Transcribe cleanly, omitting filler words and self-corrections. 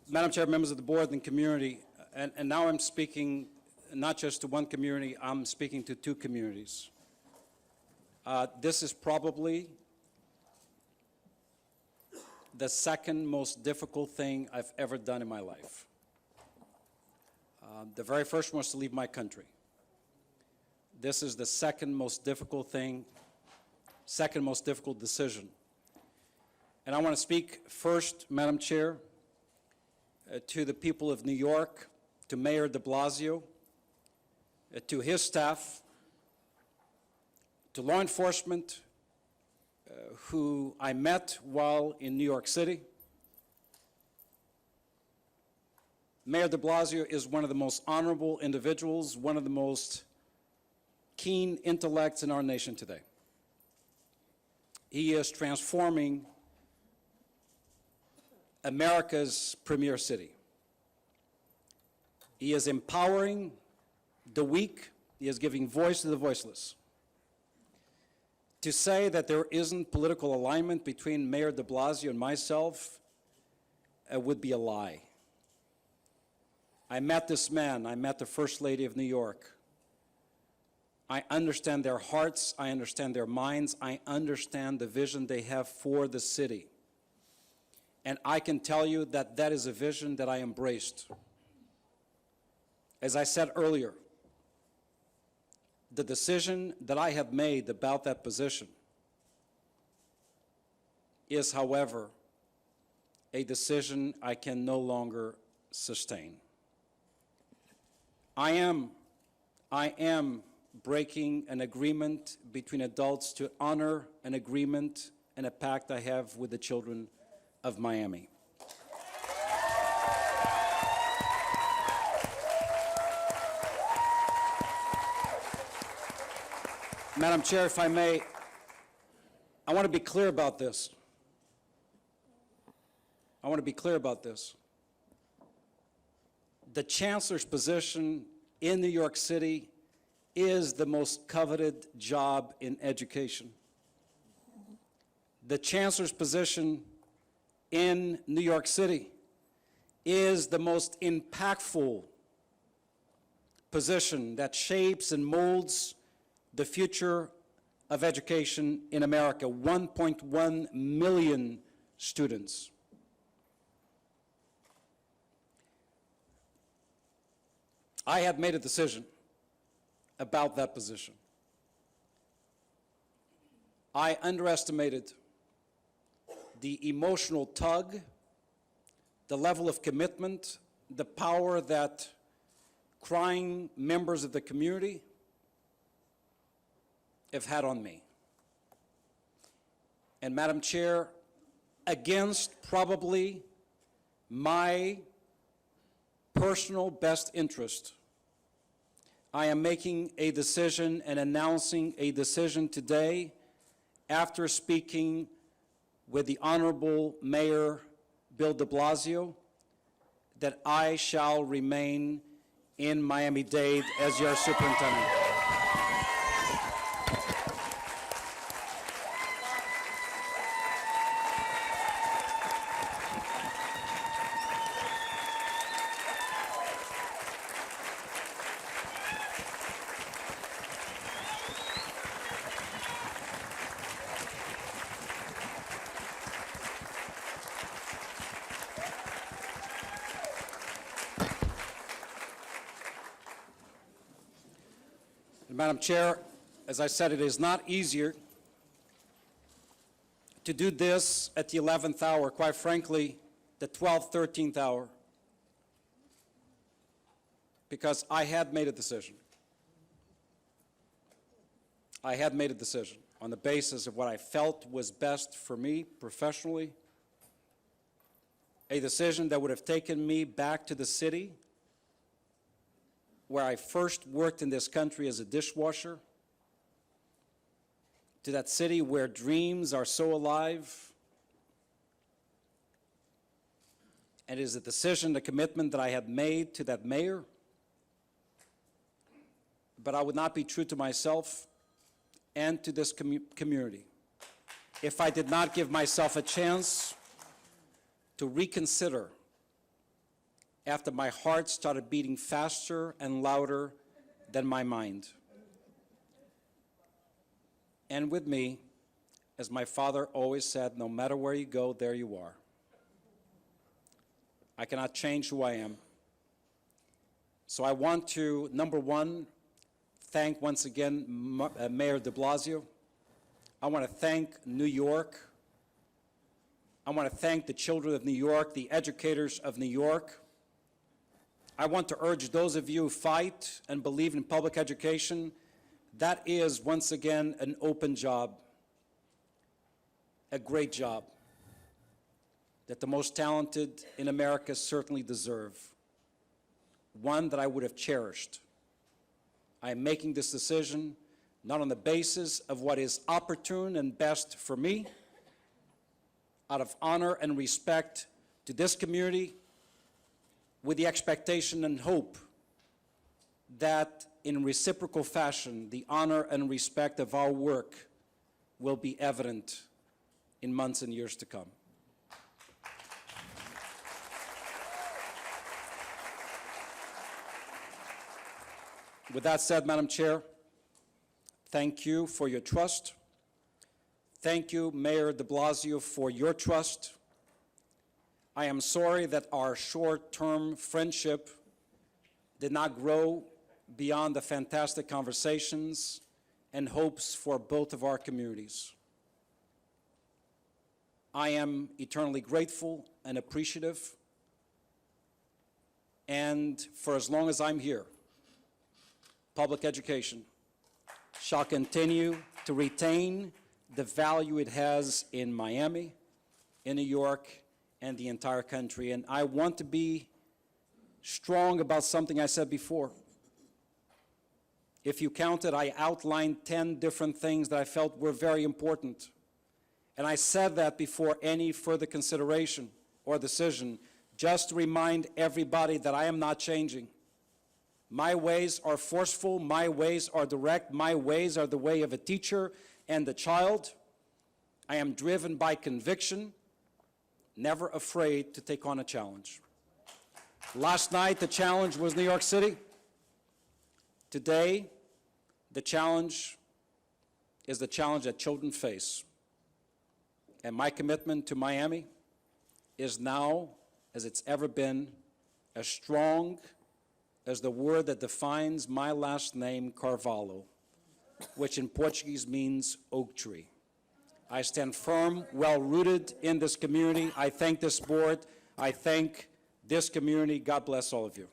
Madam Chair, members of the board and community, and now I'm speaking not just to one community, I'm speaking to two communities. This is probably the second most difficult thing I've ever done in my life. The very first one was to leave my country. This is the second most difficult thing, second most difficult decision. And I want to speak first, Madam Chair, to the people of New York, to Mayor de Blasio, to his staff, to law enforcement who I met while in New York City. Mayor de Blasio is one of the most honorable individuals, one of the most keen intellects in our nation today. He is transforming America's premier city. He is empowering the weak. He is giving voice to the voiceless. To say that there isn't political alignment between Mayor de Blasio and myself would be a lie. I met this man. I met the First Lady of New York. I understand their hearts. I understand their minds. I understand the vision they have for the city. And I can tell you that that is a vision that I embraced. As I said earlier, the decision that I have made about that position is, however, a decision I can no longer sustain. I am breaking an agreement between adults to honor an agreement and a pact I have with the children of Miami. Madam Chair, if I may, I want to be clear about this. I want to be clear about this. The chancellor's position in New York City is the most coveted job in education. The chancellor's position in New York City is the most impactful position that shapes and molds the future of education in America. 1.1 million students. I had made a decision about that position. I underestimated the emotional tug, the level of commitment, the power that crying members of the community have had on me. And Madam Chair, against probably my personal best interest, I am making a decision and announcing a decision today after speaking with the Honorable Mayor Bill de Blasio that I shall remain in Miami-Dade as your superintendent. Madam Chair, as I said, it is not easier to do this at the 11th hour, quite frankly, the 12th, 13th hour, because I had made a decision. I had made a decision on the basis of what I felt was best for me professionally, a decision that would have taken me back to the city where I first worked in this country as a dishwasher, to that city where dreams are so alive. And it is a decision, a commitment that I had made to that mayor. But I would not be true to myself and to this community if I did not give myself a chance to reconsider after my heart started beating faster and louder than my mind. And with me, as my father always said, no matter where you go, there you are. I cannot change who I am. So I want to, number one, thank once again Mayor de Blasio. I want to thank New York. I want to thank the children of New York, the educators of New York. I want to urge those of you who fight and believe in public education, that is, once again, an open job, a great job that the most talented in America certainly deserve, one that I would have cherished. I am making this decision not on the basis of what is opportune and best for me, out of honor and respect to this community, with the expectation and hope that in reciprocal fashion, the honor and respect of our work will be evident in months and years to come. With that said, Madam Chair, thank you for your trust. Thank you, Mayor de Blasio, for your trust. I am sorry that our short-term friendship did not grow beyond the fantastic conversations and hopes for both of our communities. I am eternally grateful and appreciative, and for as long as I'm here, public education shall continue to retain the value it has in Miami, in New York, and the entire country. And I want to be strong about something I said before. If you counted, I outlined 10 different things that I felt were very important. And I said that before any further consideration or decision, just to remind everybody that I am not changing. My ways are forceful, my ways are direct, my ways are the way of a teacher and a child. I am driven by conviction, never afraid to take on a challenge. Last night, the challenge was New York City. Today, the challenge is the challenge that children face. And my commitment to Miami is now, as it's ever been, as strong as the word that defines my last name, Carvalho, which in Portuguese means oak tree. I stand firm, well-rooted in this community. I thank this board. I thank this community. God bless all of you.